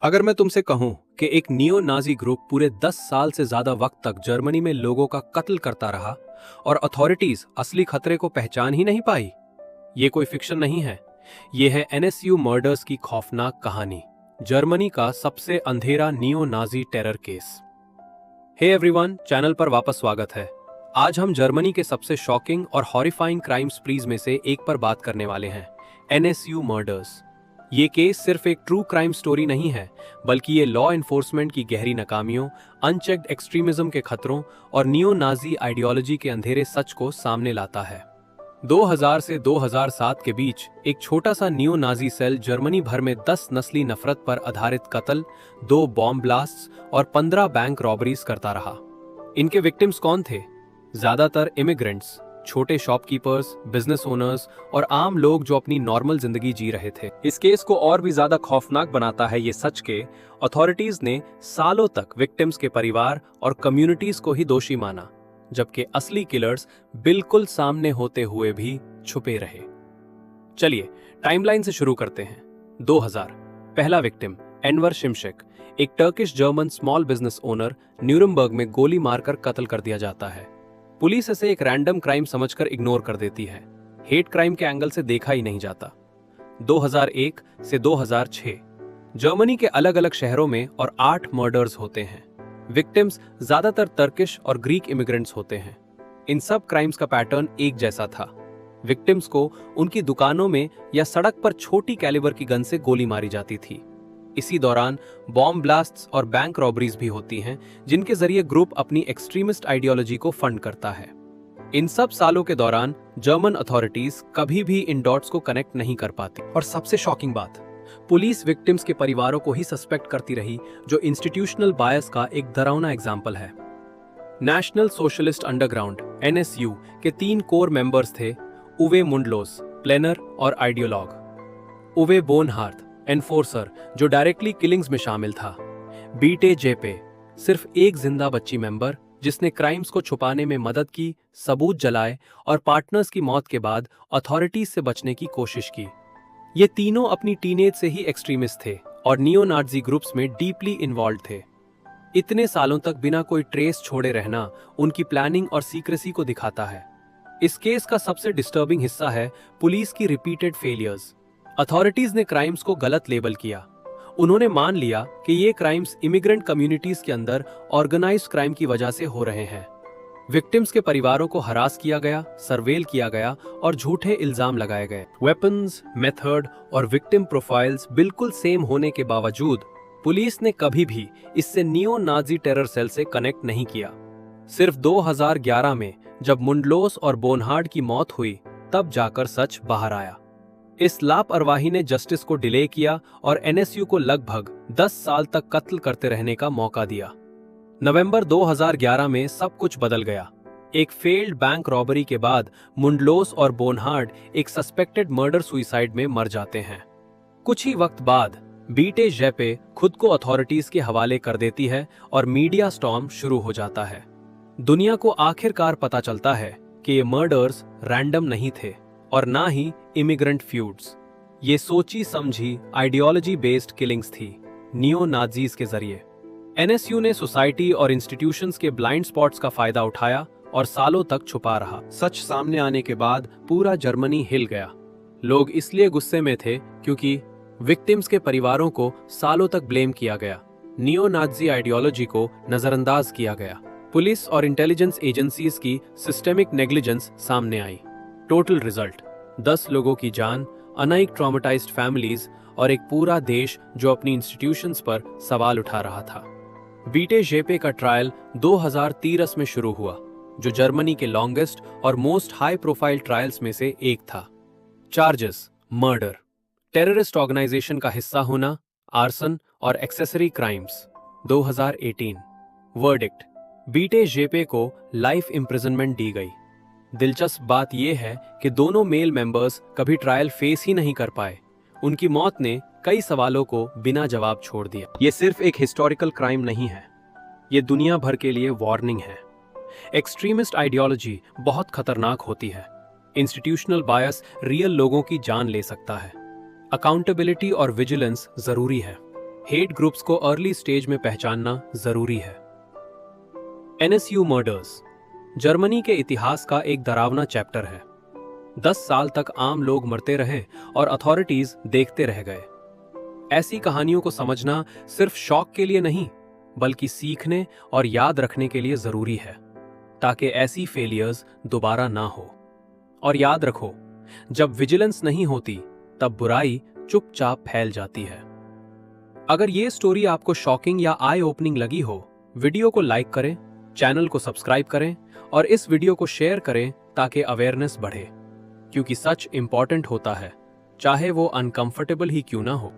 अगर मैं तुमसे कहूं कि एक नियो नाजी ग्रुप पूरे 10 साल से ज्यादा वक्त तक जर्मनी में लोगों का कत्ल करता रहा और अथॉरिटीज असली खतरे को पहचान ही नहीं पाई, ये कोई फिक्शन नहीं है। ये है एनएसयू मर्डर्स की खौफनाक कहानी, जर्मनी का सबसे अंधेरा neo Nazi terror case. Hey everyone, channel पर वापस स्वागत है। आज हम जर्मनी के सबसे शॉकिंग और हॉरिफाइंग क्राइम स्प्रीज में से एक पर बात करने वाले हैं, एनएसयू मर्डर्स। ये केस सिर्फ एक ट्रू क्राइम स्टोरी नहीं है, बल्कि ये लॉ एनफोर्समेंट की गहरी नाकामियों, अनचेक्ड एक्सट्रीमिज्म के खतरों और नियो नाजी आइडियोलॉजी के अंधेरे सच को सामने लाता है। 2000 से 2007 के बीच एक छोटा सा नियो नाजी सेल जर्मनी भर में 10 नस्ली नफरत पर आधारित कत्ल, 2 बॉम्ब ब्लास्ट्स और 15 बैंक रॉबरीज करता रहा। इनके विक्टिम्स कौन थे? ज्यादातर इमिग्रेंट्स, छोटे शॉपकीपर्स, बिजनेस ओनर्स और आम लोग जो अपनी नॉर्मल जिंदगी जी रहे थे। इस केस को और भी ज्यादा खौफनाक बनाता है ये सच के अथॉरिटीज ने सालों तक विक्टिम्स के परिवार और कम्युनिटीज को ही दोषी माना, जबकि असली किलर्स बिल्कुल सामने होते हुए भी छुपे रहे। चलिए टाइमलाइन से शुरू करते हैं। 2000, पहला विक्टिम एनवर शिमशेक, एक Turkish German small business owner, Nuremberg में गोली मारकर कत्ल कर दिया जाता है। पुलिस इसे एक रैंडम क्राइम समझकर इग्नोर कर देती है, हेट क्राइम के एंगल से देखा ही नहीं जाता। 2001 से 2006 जर्मनी के अलग अलग शहरों में और 8 मर्डर्स होते हैं। विक्टिम्स ज्यादातर टर्किश और ग्रीक इमिग्रेंट्स होते हैं। इन सब क्राइम्स का पैटर्न एक जैसा था। विक्टिम्स को उनकी दुकानों में या सड़क पर छोटी कैलिबर की गन से गोली मारी जाती थी। इसी दौरान बॉम्ब ब्लास्ट्स और बैंक रॉबरीज भी होती हैं, जिनके जरिए ग्रुप अपनी एक्सट्रीमिस्ट आइडियोलॉजी को फंड करता है। इन सब सालों के दौरान जर्मन अथॉरिटीज कभी भी इन डॉट्स को कनेक्ट नहीं कर पाती। और सबसे शॉकिंग बात, पुलिस विक्टिम्स के परिवारों को ही सस्पेक्ट करती रही, जो इंस्टीट्यूशनल बायस का एक डरावना एग्जाम्पल है। नेशनल सोशलिस्ट अंडरग्राउंड एनएसयू के 3 कोर मेंबर्स थे: उवे मुंडलोस, प्लेनर और आइडियोलॉग; उवे बोनहार्थ, एनफोर्सर जो डायरेक्टली किलिंग्स में शामिल था; बीटे जेपे, सिर्फ एक जिंदा बच्ची मेंबर जिसने क्राइम्स को छुपाने में मदद की, सबूत जलाए और पार्टनर्स की मौत के बाद अथॉरिटीज से बचने की कोशिश की। ये तीनों अपनी टीनेज से ही एक्सट्रीमिस्ट थे और नियो नाजी ग्रुप्स में डीपली इन्वॉल्व थे। इतने सालों तक बिना कोई ट्रेस छोड़े रहना उनकी प्लानिंग और सीक्रेसी को दिखाता है। इस केस का सबसे डिस्टर्बिंग हिस्सा है पुलिस की रिपीटेड फेलियर्स। अथॉरिटीज ने क्राइम्स को गलत लेबल किया। उन्होंने मान लिया कि ये क्राइम्स इमिग्रेंट कम्युनिटीज के अंदर ऑर्गेनाइज्ड क्राइम की वजह से हो रहे हैं। विक्टिम्स के परिवारों को हरास किया गया, सर्वेल किया गया और झूठे इल्जाम लगाए गए। वेपन्स, मेथड और विक्टिम प्रोफाइल्स बिल्कुल सेम होने के बावजूद पुलिस ने कभी भी इससे नियो नाजी टेरर सेल से कनेक्ट नहीं किया। सिर्फ 2011 में जब मुंडलोस और बोनहार्ड की मौत हुई, तब जाकर सच बाहर आया। इस लापरवाही ने जस्टिस को डिले किया और एनएसयू को लगभग 10 साल तक कत्ल करते रहने का मौका दिया। नवंबर 2011 में सब कुछ बदल गया। एक फेल्ड बैंक रॉबरी के बाद मुंडलोस और बोनहार्ड एक सस्पेक्टेड मर्डर सुइसाइड में मर जाते हैं। कुछ ही वक्त बाद बीटे जेपे खुद को अथॉरिटीज के हवाले कर देती है और मीडिया स्टॉर्म शुरू हो जाता है। दुनिया को आखिरकार पता चलता है कि ये मर्डर्स रैंडम नहीं थे और ना ही इमिग्रेंट फ्यूड्स। ये सोची समझी आइडियोलॉजी बेस्ड किलिंग्स थी, नियो नाजीज के जरिए। एनएसयू ने सोसाइटी और इंस्टीट्यूशंस के ब्लाइंड स्पॉट्स का फायदा उठाया और सालों तक छुपा रहा। सच सामने आने के बाद पूरा जर्मनी हिल गया। लोग इसलिए गुस्से में थे क्योंकि विक्टिम्स के परिवारों को सालों तक ब्लेम किया गया, नियो नाजी आइडियोलॉजी को नजरअंदाज किया गया। पुलिस और इंटेलिजेंस एजेंसीज की सिस्टेमिक नेग्लिजेंस सामने आई। टोटल रिजल्ट: 10 लोगों की जान, अनेक ट्रॉमेटाइज्ड फैमिलीज और एक पूरा देश जो अपनी इंस्टीट्यूशंस पर सवाल उठा रहा था। बीटे जेपे का ट्रायल 2013 में शुरू हुआ, जो जर्मनी के लॉन्गेस्ट और मोस्ट हाई प्रोफाइल ट्रायल्स में से एक था। चार्जेस: मर्डर, टेररिस्ट ऑर्गेनाइजेशन का हिस्सा होना, आर्सन और एक्सेसरी क्राइम्स। 2018 वर्डिक्ट: बीटे जेपे को लाइफ इम्प्रिजनमेंट दी गई। दिलचस्प बात यह है कि दोनों मेल मेंबर्स कभी ट्रायल फेस ही नहीं कर पाए। उनकी मौत ने कई सवालों को बिना जवाब छोड़ दिया। ये सिर्फ एक हिस्टोरिकल क्राइम नहीं है, ये दुनिया भर के लिए वार्निंग है। एक्सट्रीमिस्ट आइडियोलॉजी बहुत खतरनाक होती है। इंस्टीट्यूशनल बायस रियल लोगों की जान ले सकता है। अकाउंटेबिलिटी और विजिलेंस जरूरी है। हेट ग्रुप्स को अर्ली स्टेज में पहचानना जरूरी है। एनएसयू मर्डर्स जर्मनी के इतिहास का एक डरावना चैप्टर है। 10 साल तक आम लोग मरते रहे और अथॉरिटीज देखते रह गए। ऐसी कहानियों को समझना सिर्फ शौक के लिए नहीं, बल्कि सीखने और याद रखने के लिए जरूरी है, ताकि ऐसी फेलियर्स दोबारा ना हो। और याद रखो, जब विजिलेंस नहीं होती तब बुराई चुपचाप फैल जाती है। अगर ये स्टोरी आपको शॉकिंग या आई ओपनिंग लगी हो, वीडियो को लाइक करें, चैनल को सब्सक्राइब करें और इस वीडियो को शेयर करें ताकि अवेयरनेस बढ़े, क्योंकि सच इंपॉर्टेंट होता है, चाहे वो अनकंफर्टेबल ही क्यों ना हो।